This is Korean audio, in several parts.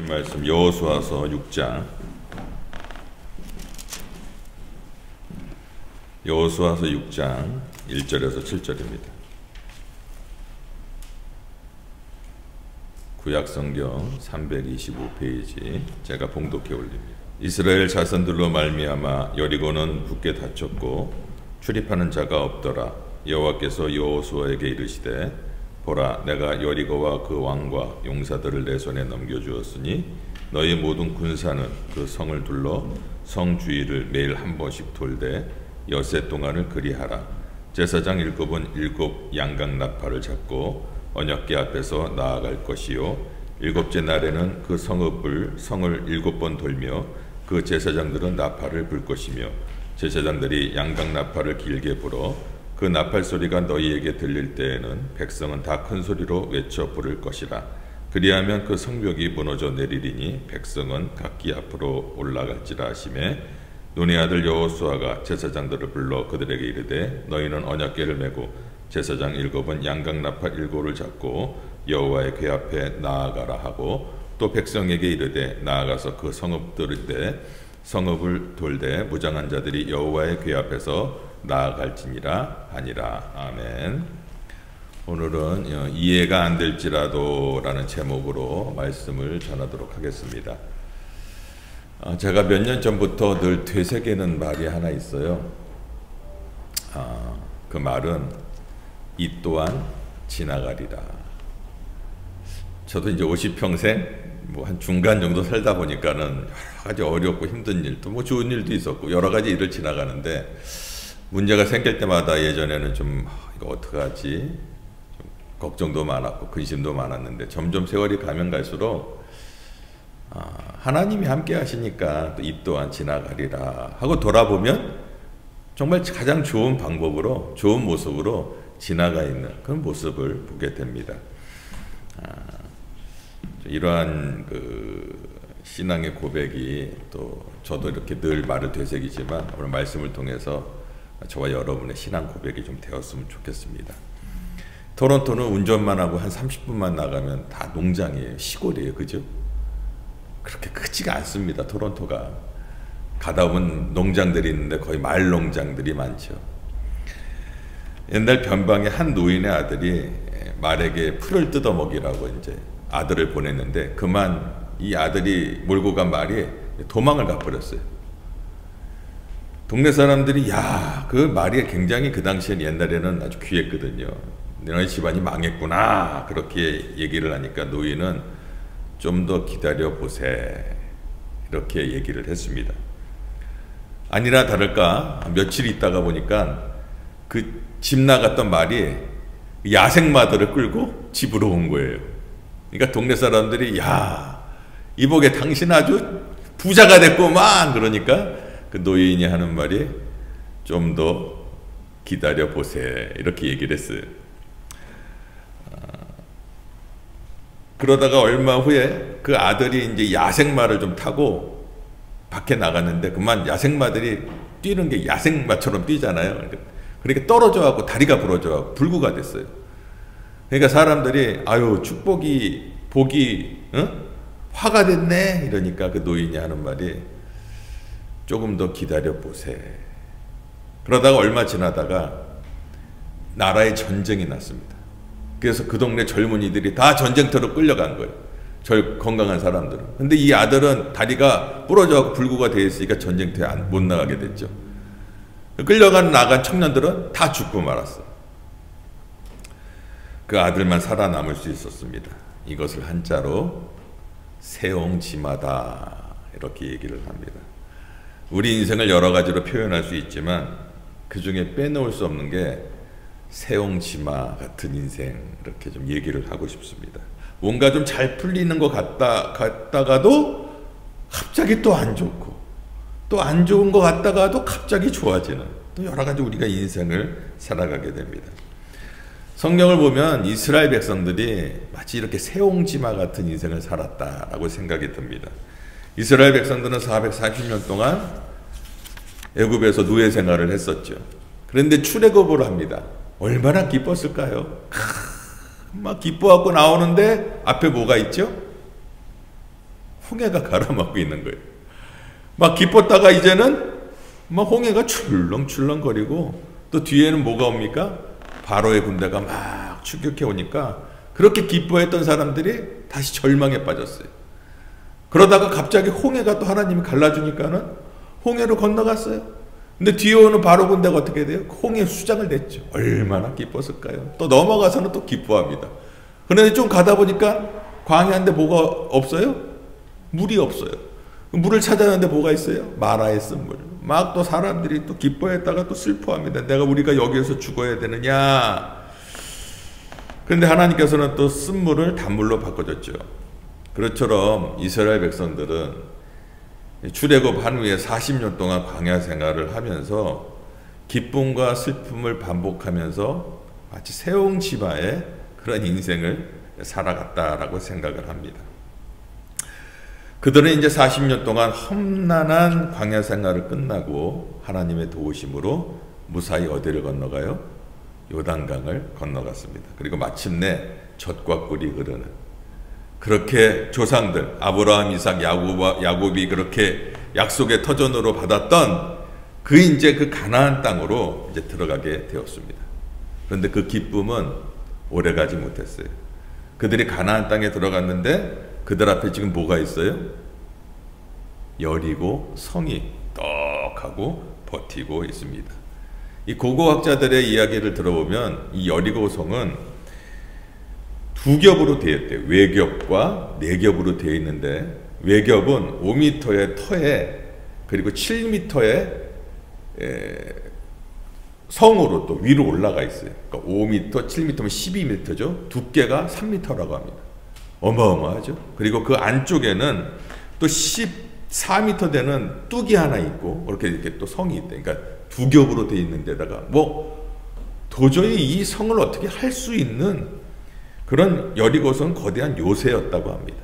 주신 말씀 여호수아서 6장 여호수아서 6장 1절에서 7절입니다. 구약성경 325페이지 제가 봉독해 올립니다. 이스라엘 자손들로 말미암아 여리고는 굳게 닫혔고 출입하는 자가 없더라. 여호와께서 여호수아에게 이르시되 보라, 내가 여리고와 그 왕과 용사들을 내 손에 넘겨주었으니 너희 모든 군사는 그 성을 둘러 성 주위를 매일 한 번씩 돌되 여세 동안을 그리하라. 제사장 7은 7 양각 나팔을 잡고 언약궤 앞에서 나아갈 것이요 7째 날에는 그 성읍을 성을 7번 돌며 그 제사장들은 나팔을 불 것이며 제사장들이 양각 나팔을 길게 불어 그 나팔 소리가 너희에게 들릴 때에는 백성은 다 큰 소리로 외쳐 부를 것이라. 그리하면 그 성벽이 무너져 내리리니 백성은 각기 앞으로 올라갈지라 하시매 눈의 아들 여호수아가 제사장들을 불러 그들에게 이르되 너희는 언약궤를 메고 제사장 7은 양각 나팔 7을 잡고 여호와의 궤 앞에 나아가라 하고 또 백성에게 이르되 나아가서 그 성읍을 돌되 무장한 자들이 여호와의 궤 앞에서 나아갈지니라 하니라. 아멘. 오늘은 이해가 안 될지라도 라는 제목으로 말씀을 전하도록 하겠습니다. 제가 몇 년 전부터 늘 되새기는 말이 하나 있어요. 그 말은 이 또한 지나가리라. 저도 이제 50평생 한 중간 정도 살다 보니까는 여러 가지 어렵고 힘든 일도 좋은 일도 있었고 여러 가지 일을 지나가는데 문제가 생길 때마다 예전에는 좀 이거 어떡하지? 좀 걱정도 많았고 근심도 많았는데 점점 세월이 가면 갈수록 하나님이 함께 하시니까 또 이 또한 지나가리라 하고 돌아보면 정말 가장 좋은 방법으로 좋은 모습으로 지나가 있는 그런 모습을 보게 됩니다. 이러한 그 신앙의 고백이 또 저도 이렇게 늘 말을 되새기지만 오늘 말씀을 통해서 저와 여러분의 신앙 고백이 좀 되었으면 좋겠습니다. 토론토는 운전만 하고 한 30분만 나가면 다 농장이에요. 시골이에요. 그죠? 그렇게 크지가 않습니다. 토론토가. 가다 보면 농장들이 있는데 거의 마을 농장들이 많죠. 옛날 변방에 한 노인의 아들이 말에게 풀을 뜯어 먹이라고 이제 아들을 보냈는데 그만 이 아들이 몰고 간 말이 도망을 가버렸어요. 동네 사람들이 야, 그 말이 굉장히 그 당시엔 옛날에는 아주 귀했거든요. 너희 집안이 망했구나 그렇게 얘기를 하니까 노인은 좀 더 기다려 보세 이렇게 얘기를 했습니다. 아니나 다를까 며칠 있다가 보니까 그 집 나갔던 말이 야생마들을 끌고 집으로 온 거예요. 그러니까 동네 사람들이 야, 이보게 당신 아주 부자가 됐구만 그러니까 그 노인이 하는 말이 좀 더 기다려 보세 이렇게 얘기를 했어요. 그러다가 얼마 후에 그 아들이 이제 야생마를 좀 타고 밖에 나갔는데 그만 야생마들이 뛰는 게 야생마처럼 뛰잖아요. 그러니까 떨어져갖고 다리가 부러져갖고 불구가 됐어요. 그러니까 사람들이 아유 축복이 복이 화가 됐네 이러니까 그 노인이 하는 말이 조금 더 기다려 보세. 그러다가 얼마 지나다가 나라에 전쟁이 났습니다. 그래서 그 동네 젊은이들이 다 전쟁터로 끌려간 거예요. 건강한 사람들은. 근데 이 아들은 다리가 부러져서 불구가 되어 있으니까 전쟁터에 못 나가게 됐죠. 나간 청년들은 다 죽고 말았어. 그 아들만 살아남을 수 있었습니다. 이것을 한자로 세옹지마다 이렇게 얘기를 합니다. 우리 인생을 여러 가지로 표현할 수 있지만 그 중에 빼놓을 수 없는 게 세옹지마 같은 인생 이렇게 좀 얘기를 하고 싶습니다. 뭔가 좀 잘 풀리는 것 같다가도 갑자기 또 안 좋고 또 안 좋은 것 같다가도 갑자기 좋아지는 또 여러 가지 우리가 인생을 살아가게 됩니다. 성경을 보면 이스라엘 백성들이 마치 이렇게 세옹지마 같은 인생을 살았다라고 생각이 듭니다. 이스라엘 백성들은 440년 동안 애굽에서 노예 생활을 했었죠. 그런데 출애굽을 합니다. 얼마나 기뻤을까요? 막 기뻐하고 나오는데 앞에 뭐가 있죠? 홍해가 가로막고 있는 거예요. 막 기뻤다가 이제는 막 홍해가 출렁출렁거리고 또 뒤에는 뭐가 옵니까? 바로의 군대가 막 추격해 오니까 그렇게 기뻐했던 사람들이 다시 절망에 빠졌어요. 그러다가 갑자기 홍해가 또 하나님이 갈라주니까는 홍해로 건너갔어요. 근데 뒤에 오는 바로 군대가 어떻게 돼요? 홍해 수장을 냈죠. 얼마나 기뻤을까요? 또 넘어가서는 또 기뻐합니다. 그런데 좀 가다 보니까 광야인데 뭐가 없어요? 물이 없어요. 물을 찾아내는데 뭐가 있어요? 마라의 쓴물. 막 또 사람들이 또 기뻐했다가 또 슬퍼합니다. 내가 우리가 여기에서 죽어야 되느냐. 그런데 하나님께서는 또 쓴물을 단물로 바꿔줬죠. 그것처럼 이스라엘 백성들은 출애굽한 후에 40년 동안 광야 생활을 하면서 기쁨과 슬픔을 반복하면서 마치 세옹지마의 그런 인생을 살아갔다라고 생각을 합니다. 그들은 이제 40년 동안 험난한 광야 생활을 끝나고 하나님의 도우심으로 무사히 어디를 건너가요? 요단강을 건너갔습니다. 그리고 마침내 젖과 꿀이 흐르는, 그렇게 조상들 아브라함, 이삭, 야곱이 그렇게 약속의 터전으로 받았던 그 이제 그 가나안 땅으로 이제 들어가게 되었습니다. 그런데 그 기쁨은 오래가지 못했어요. 그들이 가나안 땅에 들어갔는데 그들 앞에 지금 뭐가 있어요? 여리고 성이 떡하고 버티고 있습니다. 이 고고학자들의 이야기를 들어보면 이 여리고 성은 두 겹으로 되어 있대요. 외겹과 내겹으로 되어 있는데, 외겹은 5m의 터에 그리고 7m의 성으로 또 위로 올라가 있어요. 그러니까 5m, 7m면 12m죠. 두께가 3m라고 합니다. 어마어마하죠. 그리고 그 안쪽에는 또 14m 되는 뚝이 하나 있고 이렇게 또 성이 있대. 그러니까 두 겹으로 되어 있는 데다가 뭐 도저히 이 성을 어떻게 할 수 있는 그런 여리고성 거대한 요새였다고 합니다.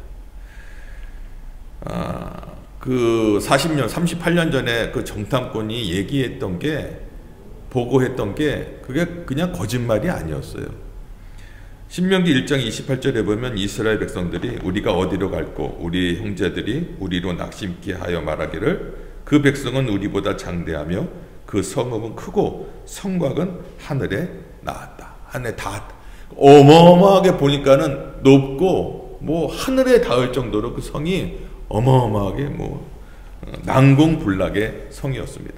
그 40년, 38년 전에 그 정탐꾼이 얘기했던 게, 보고했던 게 그게 그냥 거짓말이 아니었어요. 신명기 1장 28절에 보면 이스라엘 백성들이 우리가 어디로 갈고 우리 형제들이 우리로 낙심케 하여 말하기를 그 백성은 우리보다 장대하며 그 성읍은 크고 성곽은 하늘에 나았다. 하늘에 닿았다. 어마어마하게 보니까는 높고 뭐 하늘에 닿을 정도로 그 성이 어마어마하게 뭐 난공불락의 성이었습니다.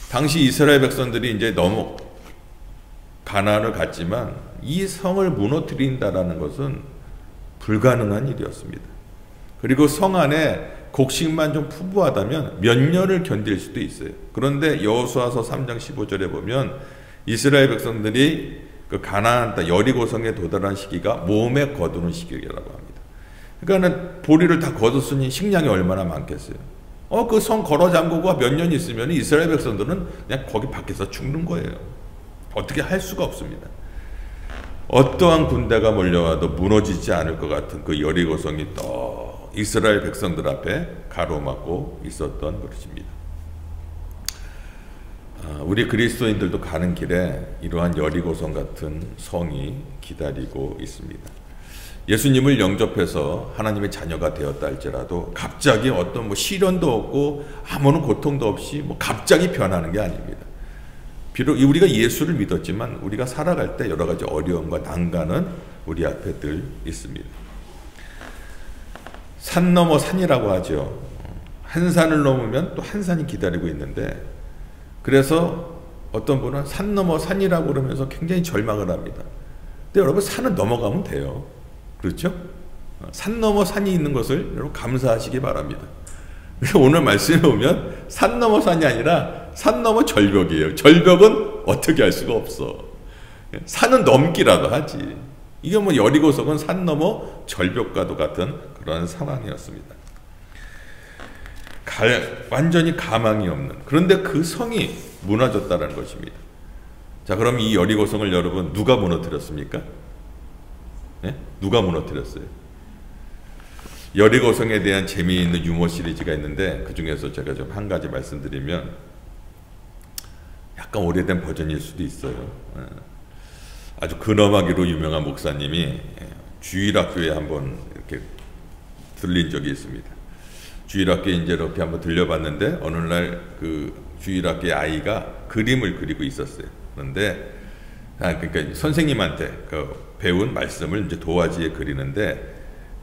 당시 이스라엘 백성들이 이제 너무 가나안을 갔지만 이 성을 무너뜨린다라는 것은 불가능한 일이었습니다. 그리고 성 안에 곡식만 좀 풍부하다면 몇 년을 견딜 수도 있어요. 그런데 여호수아서 3장 15절에 보면 이스라엘 백성들이 그 가나안 땅 여리고성에 도달한 시기가 몸에 거두는 시기라고 합니다. 그러니까 보리를 다 거뒀으니 식량이 얼마나 많겠어요. 그 성 걸어 잠그고 몇 년 있으면 이스라엘 백성들은 그냥 거기 밖에서 죽는 거예요. 어떻게 할 수가 없습니다. 어떠한 군대가 몰려와도 무너지지 않을 것 같은 그 여리고성이 또 이스라엘 백성들 앞에 가로막고 있었던 것입니다. 우리 그리스도인들도 가는 길에 이러한 여리고성 같은 성이 기다리고 있습니다. 예수님을 영접해서 하나님의 자녀가 되었다 할지라도 갑자기 어떤 뭐 시련도 없고 아무런 고통도 없이 뭐 갑자기 변하는 게 아닙니다. 비록 우리가 예수를 믿었지만 우리가 살아갈 때 여러 가지 어려움과 난간은 우리 앞에 늘 있습니다. 산 넘어 산이라고 하죠. 한 산을 넘으면 또 한 산이 기다리고 있는데, 그래서 어떤 분은 산 넘어 산이라고 그러면서 굉장히 절망을 합니다. 근데 여러분, 산은 넘어가면 돼요. 그렇죠? 산 넘어 산이 있는 것을 여러분 감사하시기 바랍니다. 오늘 말씀에 보면 산 넘어 산이 아니라 산 넘어 절벽이에요. 절벽은 어떻게 할 수가 없어. 산은 넘기라도 하지. 이게 뭐 여리고성은 산 넘어 절벽과도 같은 그런 상황이었습니다. 완전히 가망이 없는, 그런데 그 성이 무너졌다는 것입니다. 자, 그럼 이 여리고성을 여러분 누가 무너뜨렸습니까? 네? 누가 무너뜨렸어요? 여리고성에 대한 재미있는 유머 시리즈가 있는데 그 중에서 제가 좀 한 가지 말씀드리면, 약간 오래된 버전일 수도 있어요. 아주 근엄하기로 유명한 목사님이 주일학교에 한번 이렇게 들린 적이 있습니다. 주일학교에 이제 이렇게 한번 들려봤는데 어느 날 그 주일학교의 아이가 그림을 그리고 있었어요. 그런데 그러니까 선생님한테 그 배운 말씀을 이제 도화지에 그리는데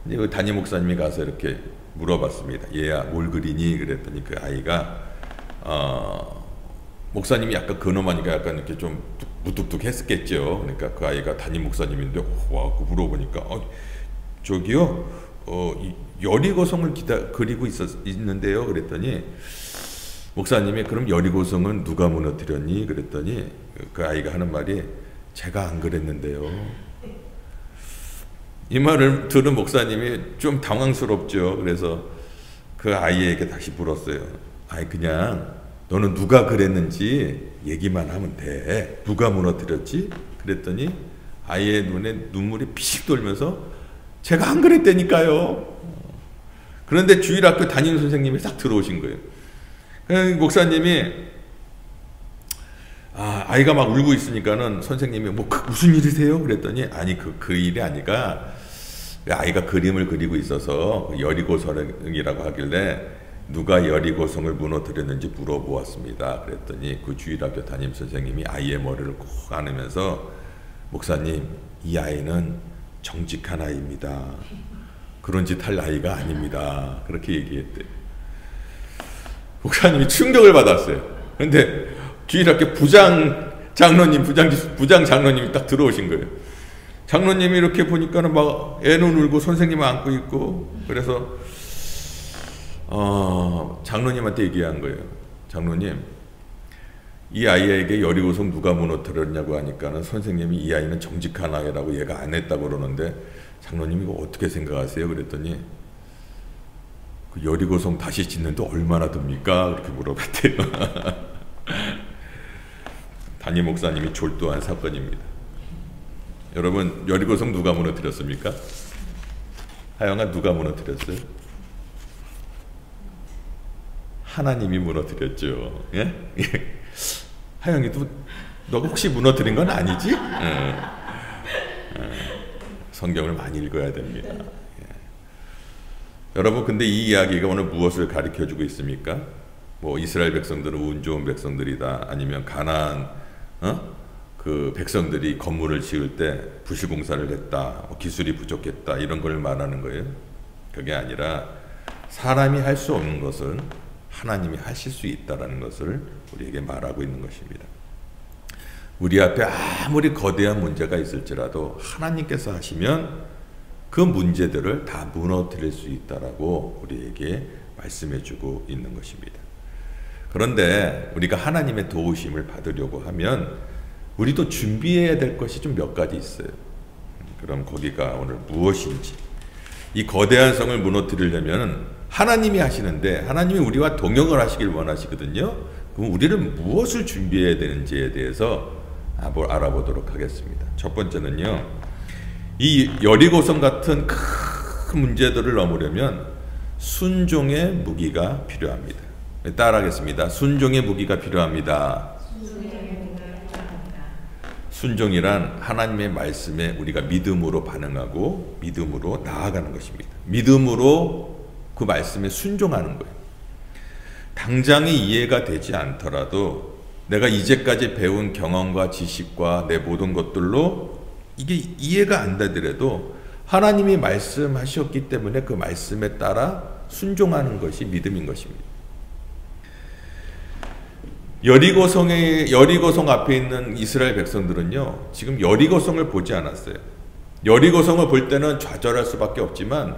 이제 그 담임 목사님이 가서 이렇게 물어봤습니다. 얘야 뭘 그리니? 그랬더니 그 아이가 목사님이 약간 근엄하니까 약간 이렇게 좀 무뚝뚝했겠죠. 그러니까 그 아이가 담임 목사님인데 와, 그 물어보니까 저기요 여리고성을 그리고 있는데요. 그랬더니 목사님이 그럼 여리고성은 누가 무너뜨렸니? 그랬더니 그 아이가 하는 말이 제가 안 그랬는데요. 이 말을 들은 목사님이 좀 당황스럽죠. 그래서 그 아이에게 다시 물었어요. 아이 그냥 너는 누가 그랬는지 얘기만 하면 돼. 누가 무너뜨렸지? 그랬더니 아이의 눈에 눈물이 피식 돌면서 제가 안 그랬다니까요. 그런데 주일학교 담임 선생님이 딱 들어오신 거예요. 목사님이 아이가 막 울고 있으니까는 선생님이 뭐 무슨 일이세요? 그랬더니 아니 그 일이 아니라 아이가 그림을 그리고 있어서 여리고성이라고 하길래 누가 여리고성을 무너뜨렸는지 물어보았습니다. 그랬더니 그 주일학교 담임 선생님이 아이의 머리를 꼭 안으면서 목사님 이 아이는 정직한 아이입니다. 그런 짓 할 아이가 아닙니다. 그렇게 얘기했대요. 목사님이 충격을 받았어요. 그런데 주일학교 부장 장로님이 딱 들어오신 거예요. 장로님이 이렇게 보니까는 막 애는 울고 선생님 안고 있고 그래서 장로님한테 얘기한 거예요. 장로님 이 아이에게 여리고성 누가 무너뜨렸냐고 하니까는 선생님이 이 아이는 정직한 아이라고 얘가 안 했다고 그러는데 장로님이 이거 어떻게 생각하세요? 그랬더니 그 여리고성 다시 짓는데 얼마나 듭니까? 그렇게 물어봤대요. 담임 목사님이 졸도한 사건입니다. 여러분 여리고성 누가 무너뜨렸습니까? 하영아 누가 무너뜨렸어요? 하나님이 무너뜨렸죠. 예? 하영이도 너가 혹시 무너뜨린 건 아니지? 성경을 많이 읽어야 됩니다. 여러분 근데 이 이야기가 오늘 무엇을 가르쳐주고 있습니까? 뭐 이스라엘 백성들은 운 좋은 백성들이다. 아니면 가나안 그 백성들이 건물을 지을 때 부실공사를 했다. 기술이 부족했다. 이런 걸 말하는 거예요. 그게 아니라 사람이 할 수 없는 것은 하나님이 하실 수 있다는 것을 우리에게 말하고 있는 것입니다. 우리 앞에 아무리 거대한 문제가 있을지라도 하나님께서 하시면 그 문제들을 다 무너뜨릴 수 있다라고 우리에게 말씀해주고 있는 것입니다. 그런데 우리가 하나님의 도우심을 받으려고 하면 우리도 준비해야 될 것이 좀 몇 가지 있어요. 그럼 거기가 오늘 무엇인지, 이 거대한 성을 무너뜨리려면 하나님이 하시는데 하나님이 우리와 동역을 하시길 원하시거든요. 그럼 우리는 무엇을 준비해야 되는지에 대해서 알아보도록 하겠습니다. 첫 번째는요, 이 여리고성 같은 큰 문제들을 넘으려면 순종의 무기가 필요합니다. 따라하겠습니다. 순종의 무기가 필요합니다. 순종이란 하나님의 말씀에 우리가 믿음으로 반응하고 믿음으로 나아가는 것입니다. 믿음으로 그 말씀에 순종하는 거예요. 당장이 이해가 되지 않더라도 내가 이제까지 배운 경험과 지식과 내 모든 것들로 이게 이해가 안 되더라도 하나님이 말씀하셨기 때문에 그 말씀에 따라 순종하는 것이 믿음인 것입니다. 여리고성 앞에 있는 이스라엘 백성들은요, 지금 여리고성을 보지 않았어요. 여리고성을 볼 때는 좌절할 수밖에 없지만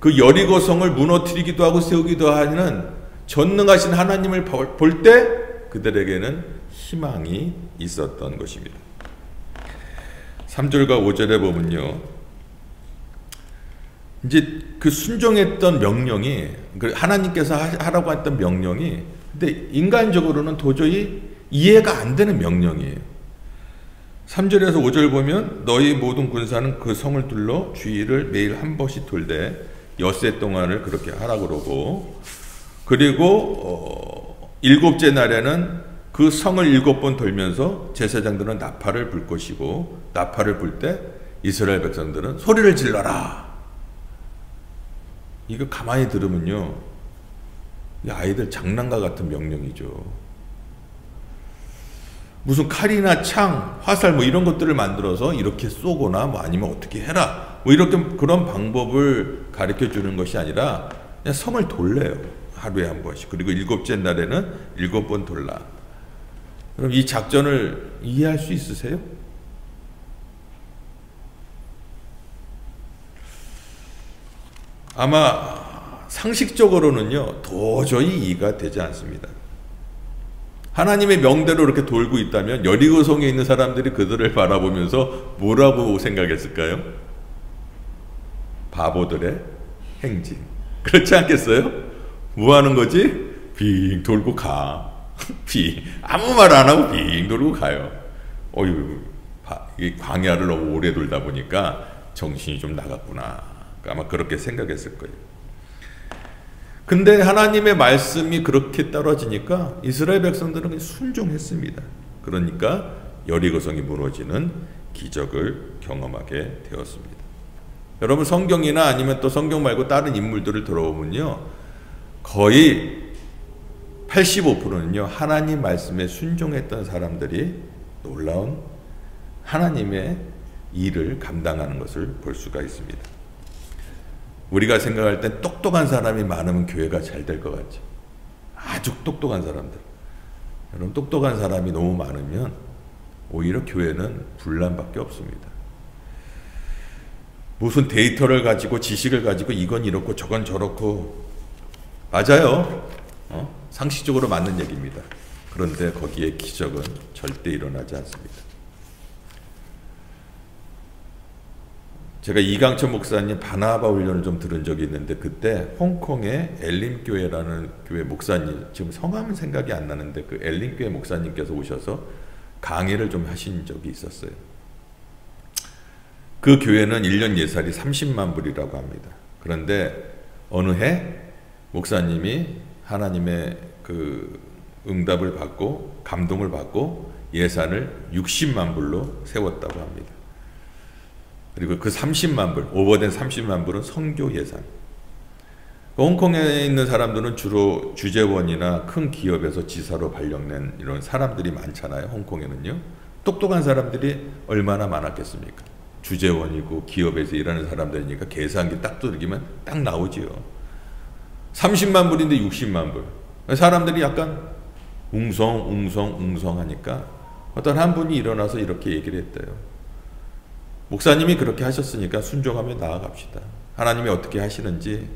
그 여리고성을 무너뜨리기도 하고 세우기도 하는 전능하신 하나님을 볼 때 그들에게는 희망이 있었던 것입니다. 3절과 5절에 보면요, 이제 그 순종했던 명령이, 하나님께서 하라고 했던 명령이, 근데 인간적으로는 도저히 이해가 안 되는 명령이에요. 3절에서 5절 보면 너희 모든 군사는 그 성을 둘러 주위를 매일 한 번씩 돌되 엿새 동안을 그렇게 하라고 그러고, 그리고 7째 날에는 그 성을 7번 돌면서 제사장들은 나팔을 불 것이고, 나팔을 불 때 이스라엘 백성들은 소리를 질러라. 이거 가만히 들으면요, 이 아이들 장난과 같은 명령이죠. 무슨 칼이나 창, 화살 뭐 이런 것들을 만들어서 이렇게 쏘거나 뭐 아니면 어떻게 해라 뭐 이렇게 그런 방법을 가르쳐 주는 것이 아니라 그냥 성을 돌려요. 하루에 한 번씩. 그리고 7째 날에는 7번 돌라. 그럼 이 작전을 이해할 수 있으세요? 아마 상식적으로는요, 도저히 이해가 되지 않습니다. 하나님의 명대로 이렇게 돌고 있다면 여리고성에 있는 사람들이 그들을 바라보면서 뭐라고 생각했을까요? 바보들의 행진. 그렇지 않겠어요? 뭐 하는 거지? 빙 돌고 가. 빙. 아무 말 안 하고 빙 돌고 가요. 어휴, 이 광야를 너무 오래 돌다 보니까 정신이 좀 나갔구나. 아마 그렇게 생각했을 거예요. 근데 하나님의 말씀이 그렇게 떨어지니까 이스라엘 백성들은 순종했습니다. 그러니까 여리고성이 무너지는 기적을 경험하게 되었습니다. 여러분, 성경이나 아니면 또 성경 말고 다른 인물들을 들어보면요, 거의 85%는요 하나님 말씀에 순종했던 사람들이 놀라운 하나님의 일을 감당하는 것을 볼 수가 있습니다. 우리가 생각할 땐 똑똑한 사람이 많으면 교회가 잘 될 것 같죠. 아주 똑똑한 사람들. 여러분, 똑똑한 사람이 너무 많으면 오히려 교회는 분란밖에 없습니다. 무슨 데이터를 가지고 지식을 가지고 이건 이렇고 저건 저렇고, 맞아요. 상식적으로 맞는 얘기입니다. 그런데 거기에 기적은 절대 일어나지 않습니다. 제가 이강천 목사님 바나바 훈련을 좀 들은 적이 있는데, 그때 홍콩의 엘림교회라는 교회 목사님, 지금 성함은 생각이 안 나는데 그 엘림교회 목사님께서 오셔서 강의를 좀 하신 적이 있었어요. 그 교회는 1년 예산이 30만 불이라고 합니다. 그런데 어느 해 목사님이 하나님의 그 응답을 받고 감동을 받고 예산을 60만 불로 세웠다고 합니다. 그리고 그 30만 불, 오버된 30만 불은 선교 예산. 홍콩에 있는 사람들은 주로 주재원이나 큰 기업에서 지사로 발령낸 이런 사람들이 많잖아요. 홍콩에는요. 똑똑한 사람들이 얼마나 많았겠습니까? 주재원이고 기업에서 일하는 사람들이니까 계산기 딱 두들기면 딱 나오지요. 30만 불인데 60만 불. 사람들이 약간 웅성 하니까 어떤 한 분이 일어나서 이렇게 얘기를 했대요. 목사님이 그렇게 하셨으니까 순종하며 나아갑시다. 하나님이 어떻게 하시는지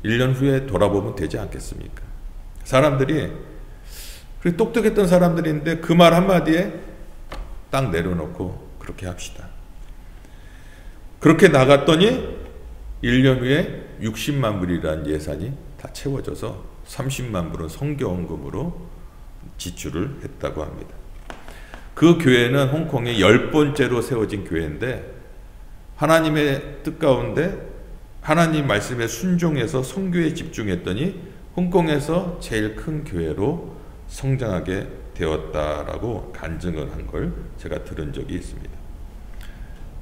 1년 후에 돌아보면 되지 않겠습니까? 사람들이, 그렇게 똑똑했던 사람들인데 그 말 한마디에 딱 내려놓고 그렇게 합시다. 그렇게 나갔더니 1년 후에 60만 불이라는 예산이 다 채워져서 30만 불은 선교헌금으로 지출을 했다고 합니다. 그 교회는 홍콩의 10번째로 세워진 교회인데, 하나님의 뜻 가운데 하나님 말씀에 순종해서 선교에 집중했더니 홍콩에서 제일 큰 교회로 성장하게 되었다라고 간증을 한 걸 제가 들은 적이 있습니다.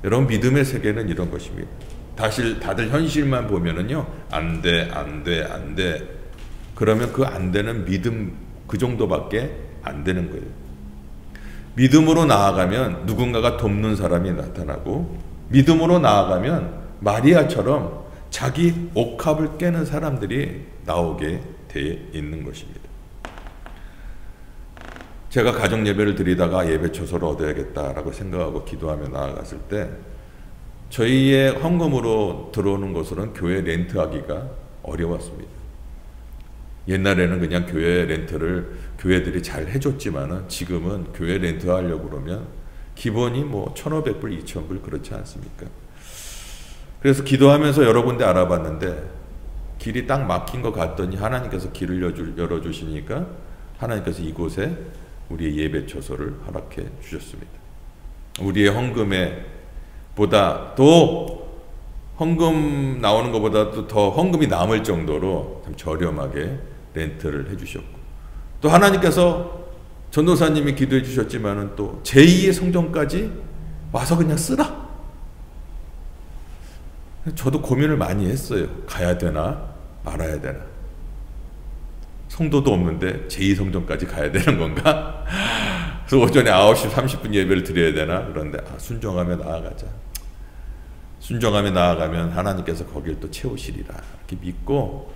여러분, 믿음의 세계는 이런 것입니다. 다들 현실만 보면은요, 안 돼. 그러면 그 안 되는 믿음, 그 정도밖에 안 되는 거예요. 믿음으로 나아가면 누군가가 돕는 사람이 나타나고, 믿음으로 나아가면 마리아처럼 자기 옥합을 깨는 사람들이 나오게 돼 있는 것입니다. 제가 가정 예배를 드리다가 예배 처소를 얻어야겠다라고 생각하고 기도하며 나아갔을 때, 저희의 헌금으로 들어오는 것으로는 교회 렌트하기가 어려웠습니다. 옛날에는 그냥 교회 렌트를 교회들이 잘 해줬지만은 지금은 교회 렌트 하려고 그러면 기본이 뭐 1,500불, 2,000불 그렇지 않습니까? 그래서 기도하면서 여러 군데 알아봤는데 길이 딱 막힌 것 같더니 하나님께서 길을 열어주시니까 하나님께서 이곳에 우리의 예배 처소를 허락해 주셨습니다. 우리의 헌금에 보다 또 헌금 나오는 것보다도 더 헌금이 남을 정도로 참 저렴하게 렌트를 해주셨고, 또 하나님께서 전도사님이 기도해 주셨지만은 또 제2의 성전까지 와서 그냥 쓰라. 저도 고민을 많이 했어요. 가야 되나 말아야 되나. 성도도 없는데 제2성전까지 가야 되는 건가? 그래서 오전에 9시 30분 예배를 드려야 되나? 그런데 순종하며 나아가자. 순종하며 나아가면 하나님께서 거기를 또 채우시리라 이렇게 믿고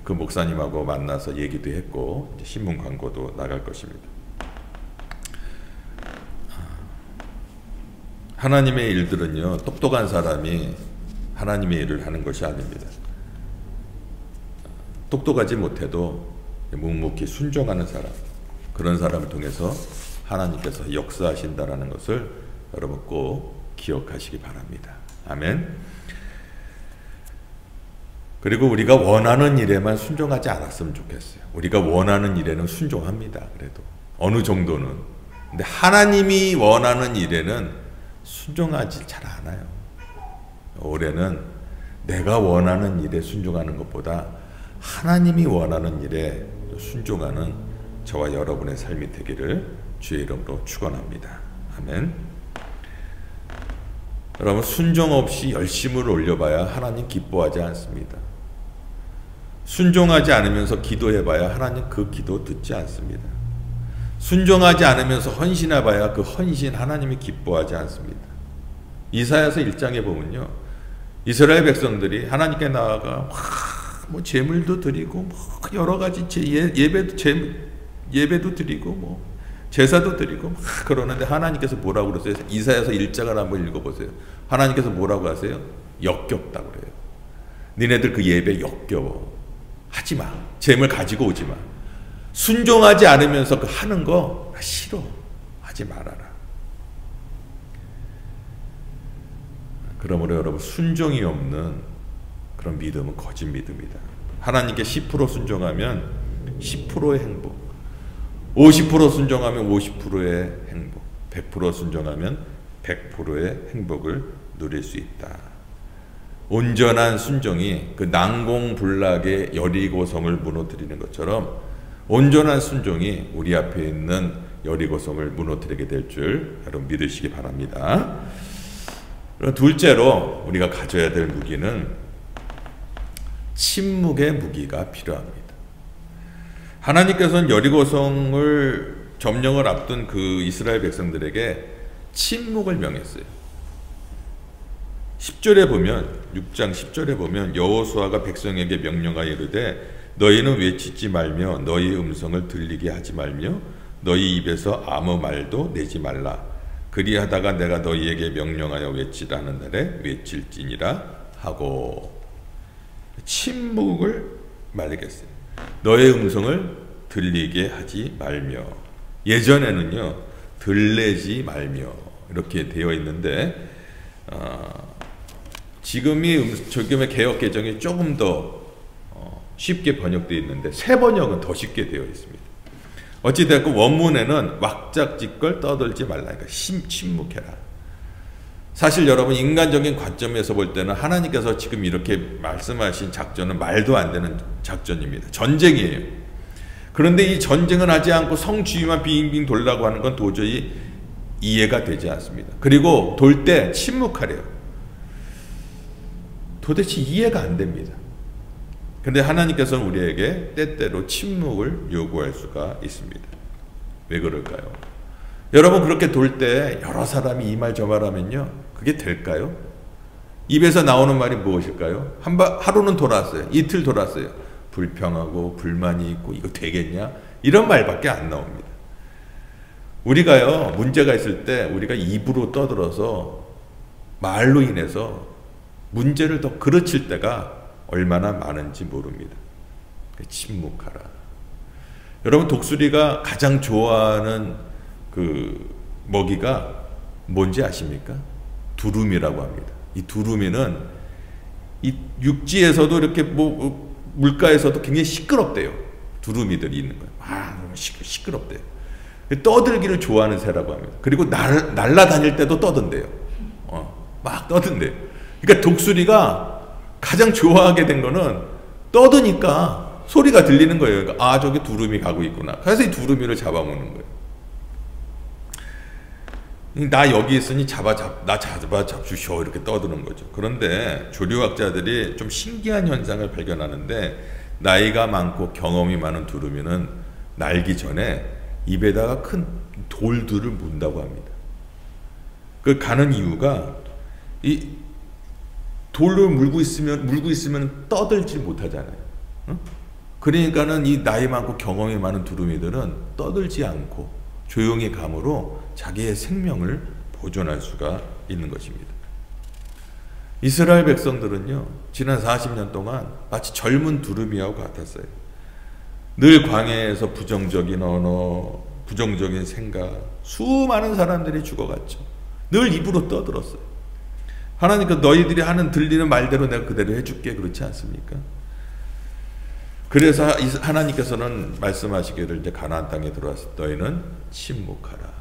그 목사님하고 만나서 얘기도 했고 이제 신문 광고도 나갈 것입니다. 하나님의 일들은요, 똑똑한 사람이 하나님의 일을 하는 것이 아닙니다. 똑똑하지 못해도 묵묵히 순종하는 사람, 그런 사람을 통해서 하나님께서 역사하신다라는 것을 여러분 꼭 기억하시기 바랍니다. 아멘. 그리고 우리가 원하는 일에만 순종하지 않았으면 좋겠어요. 우리가 원하는 일에는 순종합니다. 그래도 어느 정도는. 근데 하나님이 원하는 일에는 순종하지 잘 않아요. 올해는 내가 원하는 일에 순종하는 것보다 하나님이 원하는 일에 순종하는 저와 여러분의 삶이 되기를 주의 이름으로 축원합니다. 아멘. 여러분, 순종 없이 열심을 올려봐야 하나님 기뻐하지 않습니다. 순종하지 않으면서 기도해봐야 하나님 그 기도 듣지 않습니다. 순종하지 않으면서 헌신해봐야 그 헌신 하나님이 기뻐하지 않습니다. 이사야서 1장에 보면요, 이스라엘 백성들이 하나님께 나아가 뭐 제물도 드리고 뭐 여러 가지 예배도 드리고 뭐 제사도 드리고 막 그러는데 하나님께서 뭐라고 그러세요? 이사야서 1장을 한번 읽어보세요. 하나님께서 뭐라고 하세요? 역겹다고 그래요. 니네들 그 예배 역겨워. 하지 마. 제물 가지고 오지 마. 순종하지 않으면서 그 하는 거 싫어. 하지 말아라. 그러므로 여러분, 순종이 없는 그런 믿음은 거짓 믿음이다. 하나님께 10% 순종하면 10%의 행복, 50% 순종하면 50%의 행복, 100% 순종하면 100%의 행복을 누릴 수 있다. 온전한 순종이 그 난공불락의 여리고성을 무너뜨리는 것처럼 온전한 순종이 우리 앞에 있는 여리고성을 무너뜨리게 될 줄 여러분 믿으시기 바랍니다. 그리고 둘째로 우리가 가져야 될 무기는 침묵의 무기가 필요합니다. 하나님께서는 여리고성을 점령을 앞둔 그 이스라엘 백성들에게 침묵을 명했어요. 10절에 보면, 6장 10절에 보면 여호수아가 백성에게 명령하여 이르되 너희는 외치지 말며 너희 음성을 들리게 하지 말며 너희 입에서 아무 말도 내지 말라. 그리하다가 내가 너희에게 명령하여 외치라 하는 날에 외칠지니라 하고, 침묵을 말리겠어요. 너의 음성을 들리게 하지 말며. 예전에는요, 들레지 말며 이렇게 되어 있는데 지금의 개역 개정이 조금 더 쉽게 번역되어 있는데 새 번역은 더 쉽게 되어 있습니다. 어찌됐건 원문에는 왁작지껄 떠들지 말라. 그러니까 침묵해라. 사실 여러분, 인간적인 관점에서 볼 때는 하나님께서 지금 이렇게 말씀하신 작전은 말도 안 되는 작전입니다. 전쟁이에요. 그런데 이 전쟁을 하지 않고 성주위만 빙빙 돌라고 하는 건 도저히 이해가 되지 않습니다. 그리고 돌 때 침묵하래요. 도대체 이해가 안 됩니다. 근데 하나님께서는 우리에게 때때로 침묵을 요구할 수가 있습니다. 왜 그럴까요? 여러분, 그렇게 돌 때 여러 사람이 이 말 저 말 하면요, 그게 될까요? 입에서 나오는 말이 무엇일까요? 하루는 돌았어요. 이틀 돌았어요. 불평하고 불만이 있고 이거 되겠냐? 이런 말밖에 안 나옵니다. 우리가요, 문제가 있을 때 우리가 입으로 떠들어서 말로 인해서 문제를 더 그르칠 때가 얼마나 많은지 모릅니다. 침묵하라. 여러분, 독수리가 가장 좋아하는 그 먹이가 뭔지 아십니까? 두루미라고 합니다. 이 두루미는 이 육지에서도 이렇게 물가에서도 굉장히 시끄럽대요. 두루미들이 있는 거예요. 시끄럽대요. 떠들기를 좋아하는 새라고 합니다. 그리고 날아다닐 때도 떠든대요. 막 떠든대요. 그러니까 독수리가 가장 좋아하게 된 거는 떠드니까 소리가 들리는 거예요. 그러니까 저기 두루미 가고 있구나. 그래서 이 두루미를 잡아먹는 거예요. 나 여기 있으니 나 잡수셔 이렇게 떠드는 거죠. 그런데 조류학자들이 좀 신기한 현상을 발견하는데 나이가 많고 경험이 많은 두루미는 날기 전에 입에다가 큰 돌들을 문다고 합니다. 그 가는 이유가 이 돌을 물고 있으면 떠들지 못하잖아요. 응? 그러니까는 이 나이 많고 경험이 많은 두루미들은 떠들지 않고 조용히 감으로 자기의 생명을 보존할 수가 있는 것입니다. 이스라엘 백성들은요, 지난 40년 동안 마치 젊은 두루미하고 같았어요. 늘 광야에서 부정적인 언어, 부정적인 생각, 수많은 사람들이 죽어갔죠. 늘 입으로 떠들었어요. 하나님께서 너희들이 하는 들리는 말대로 내가 그대로 해줄게, 그렇지 않습니까? 그래서 하나님께서는 말씀하시기를 이제 가나안 땅에 들어와서 너희는 침묵하라.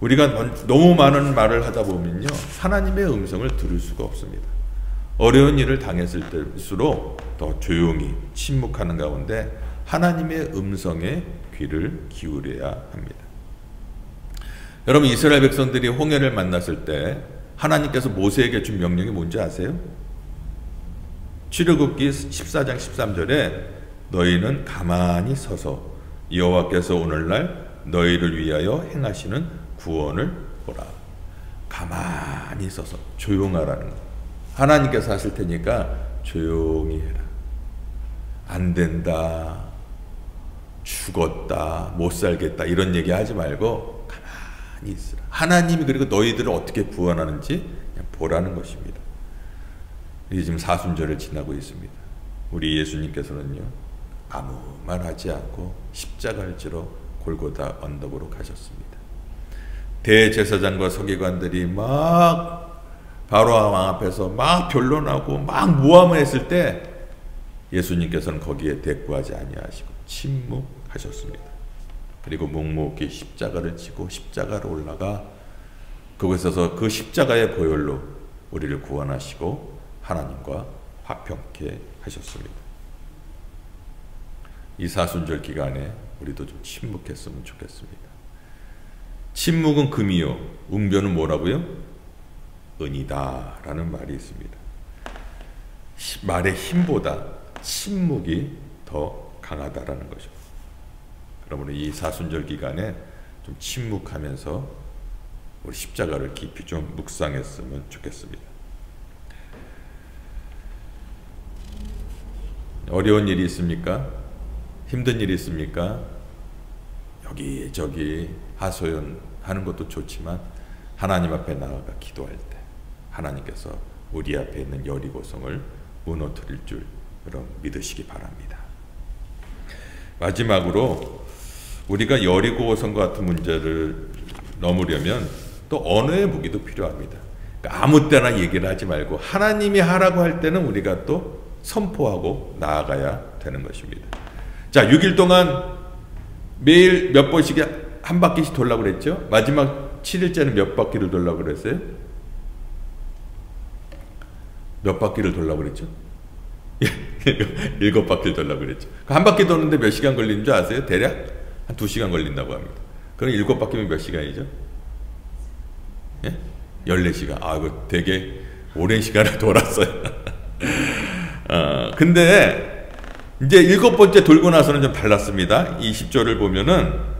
우리가 너무 많은 말을 하다 보면요, 하나님의 음성을 들을 수가 없습니다. 어려운 일을 당했을 때일수록 더 조용히 침묵하는 가운데 하나님의 음성에 귀를 기울여야 합니다. 여러분, 이스라엘 백성들이 홍해를 만났을 때 하나님께서 모세에게 준 명령이 뭔지 아세요? 출애굽기 14장 13절에 너희는 가만히 서서 여호와께서 오늘날 너희를 위하여 행하시는 구원을 보라. 가만히 서서 조용하라는 거. 하나님께서 하실 테니까 조용히 해라. 안 된다, 죽었다, 못 살겠다 이런 얘기 하지 말고 가만히 있으라. 하나님이 그리고 너희들을 어떻게 구원하는지 그냥 보라는 것입니다. 이게 지금 사순절을 지나고 있습니다. 우리 예수님께서는요, 아무 말 하지 않고 십자가를 지러 골고다 언덕으로 가셨습니다. 대제사장과 서기관들이 막 바로왕 앞에서 막 변론하고 막 모함을 했을 때 예수님께서는 거기에 대꾸하지 아니하시고 침묵하셨습니다. 그리고 묵묵히 십자가를 지고 십자가로 올라가 그곳에서 그 십자가의 보혈로 우리를 구원하시고 하나님과 화평케 하셨습니다. 이 사순절 기간에 우리도 좀 침묵했으면 좋겠습니다. 침묵은 금이요, 웅변은 뭐라고요? 은이다 라는 말이 있습니다. 말의 힘보다 침묵이 더 강하다라는 거죠. 그러므로 이 사순절 기간에 좀 침묵하면서 우리 십자가를 깊이 좀 묵상했으면 좋겠습니다. 어려운 일이 있습니까? 힘든 일이 있습니까? 여기저기 하소연하는 것도 좋지만 하나님 앞에 나아가 기도할 때 하나님께서 우리 앞에 있는 여리고성을 무너뜨릴 줄 여러분 믿으시기 바랍니다. 마지막으로 우리가 여리고성 같은 문제를 넘으려면 또 언어의 무기도 필요합니다. 그러니까 아무 때나 얘기를 하지 말고 하나님이 하라고 할 때는 우리가 또 선포하고 나아가야 되는 것입니다. 자, 6일 동안 매일 몇 번씩 한 바퀴씩 돌라고 그랬죠? 마지막 7일째는 몇 바퀴를 돌라고 그랬어요? 몇 바퀴를 돌라고 그랬죠? 7바퀴를 돌라고 그랬죠. 한 바퀴 도는데 몇 시간 걸리는 줄 아세요? 대략 한 2시간 걸린다고 합니다. 그럼 7바퀴면 몇 시간이죠? 예? 14시간. 아, 이거 되게 오랜 시간을 돌았어요. 근데 이제 7번째 돌고 나서는 좀 달랐습니다. 이 10절을 보면은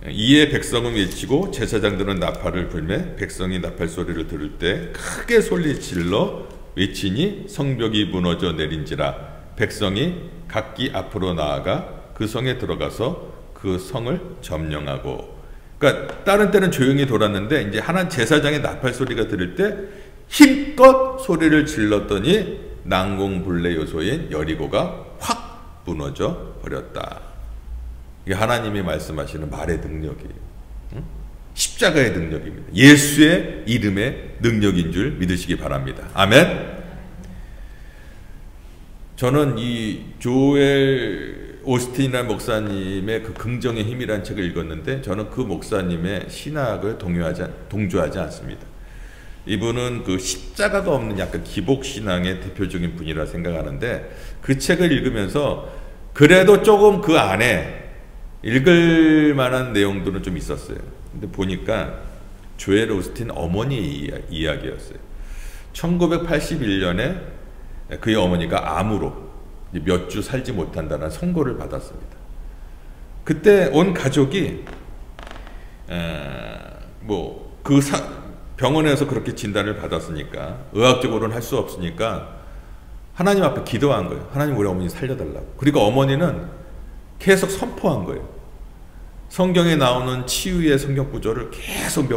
이에 백성은 외치고 제사장들은 나팔을 불매 백성이 나팔 소리를 들을 때 크게 소리질러 외치니 성벽이 무너져 내린지라 백성이 각기 앞으로 나아가 그 성에 들어가서 그 성을 점령하고. 그러니까 다른 때는 조용히 돌았는데 이제 하나 제사장의 나팔 소리가 들을 때 힘껏 소리를 질렀더니 난공불래 요소인 여리고가 확 무너져 버렸다. 이게 하나님이 말씀하시는 말의 능력이에요. 응? 십자가의 능력입니다. 예수의 이름의 능력인 줄 믿으시기 바랍니다. 아멘. 저는 이 조엘 오스틴이라는 목사님의 그 긍정의 힘이라는 책을 읽었는데 저는 그 목사님의 신학을 동조하지 않습니다. 이분은 그 십자가가 없는 약간 기복신앙의 대표적인 분이라 생각하는데 그 책을 읽으면서 그래도 조금 그 안에 읽을 만한 내용들은 좀 있었어요. 근데 보니까 조엘 오스틴 어머니 이야기였어요. 1981년에 그의 어머니가 암으로 몇 주 살지 못한다는 선고를 받았습니다. 그때 온 가족이 병원에서 그렇게 진단을 받았으니까 의학적으로는 할 수 없으니까 하나님 앞에 기도한 거예요. 하나님 우리 어머니 살려달라고. 그리고 어머니는 계속 선포한 거예요. 성경에 나오는 치유의 성경 구절을 계속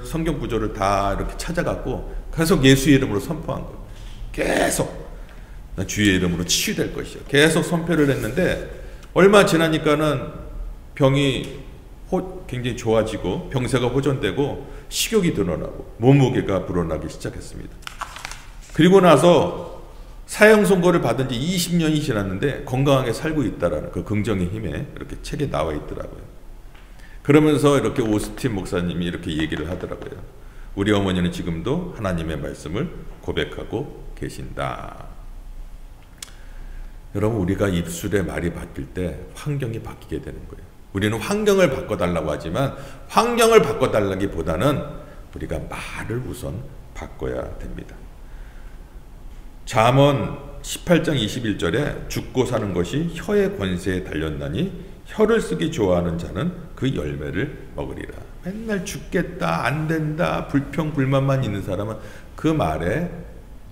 성경 구절을 다 이렇게 찾아갖고 계속 예수의 이름으로 선포한 거예요. 계속 나 주의 이름으로 치유될 것이요. 계속 선포를 했는데 얼마 지나니까는 병이 굉장히 좋아지고 병세가 호전되고 식욕이 드러나고 몸무게가 불어나기 시작했습니다. 그리고 나서 사형 선고를 받은 지 20년이 지났는데 건강하게 살고 있다라는 그 긍정의 힘에 이렇게 책에 나와 있더라고요. 그러면서 이렇게 오스틴 목사님이 이렇게 얘기를 하더라고요. 우리 어머니는 지금도 하나님의 말씀을 고백하고 계신다. 여러분, 우리가 입술에 말이 바뀔 때 환경이 바뀌게 되는 거예요. 우리는 환경을 바꿔달라고 하지만 환경을 바꿔달라기보다는 우리가 말을 우선 바꿔야 됩니다. 잠언 18장 21절에 죽고 사는 것이 혀의 권세에 달렸나니 혀를 쓰기 좋아하는 자는 그 열매를 먹으리라. 맨날 죽겠다, 안 된다, 불평, 불만만 있는 사람은 그 말에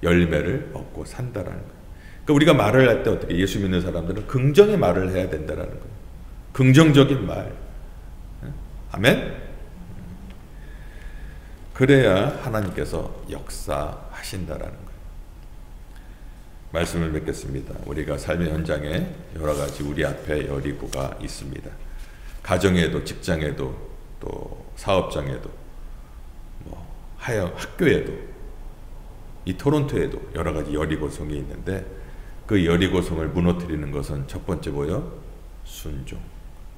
열매를 먹고 산다라는 거예요. 그러니까 우리가 말을 할 때 어떻게 예수 믿는 사람들은 긍정의 말을 해야 된다라는 거예요. 긍정적인 말. 아멘? 그래야 하나님께서 역사하신다라는 거예요. 말씀을 맺겠습니다. 우리가 삶의 현장에 여러 가지 우리 앞에 여리고가 있습니다. 가정에도, 직장에도, 또 사업장에도, 학교에도, 이 토론토에도 여러 가지 여리고성이 있는데 그 여리고성을 무너뜨리는 것은 첫 번째 뭐요? 순종.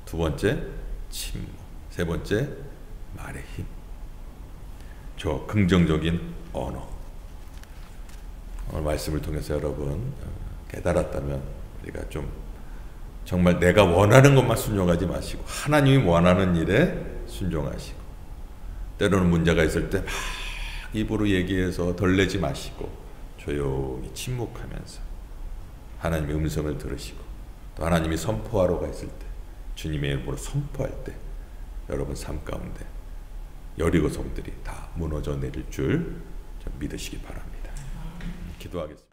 두 번째 침묵. 세 번째 말의 힘. 저 긍정적인 언어. 오늘 말씀을 통해서 여러분 깨달았다면 우리가 좀 정말 내가 원하는 것만 순종하지 마시고 하나님이 원하는 일에 순종하시고, 때로는 문제가 있을 때 막 입으로 얘기해서 덜내지 마시고 조용히 침묵하면서 하나님의 음성을 들으시고, 또 하나님이 선포하러가 있을 때 주님의 이름으로 선포할 때 여러분 삶 가운데 여리고 성들이 다 무너져 내릴 줄 믿으시기 바랍니다. 기도하겠습니다.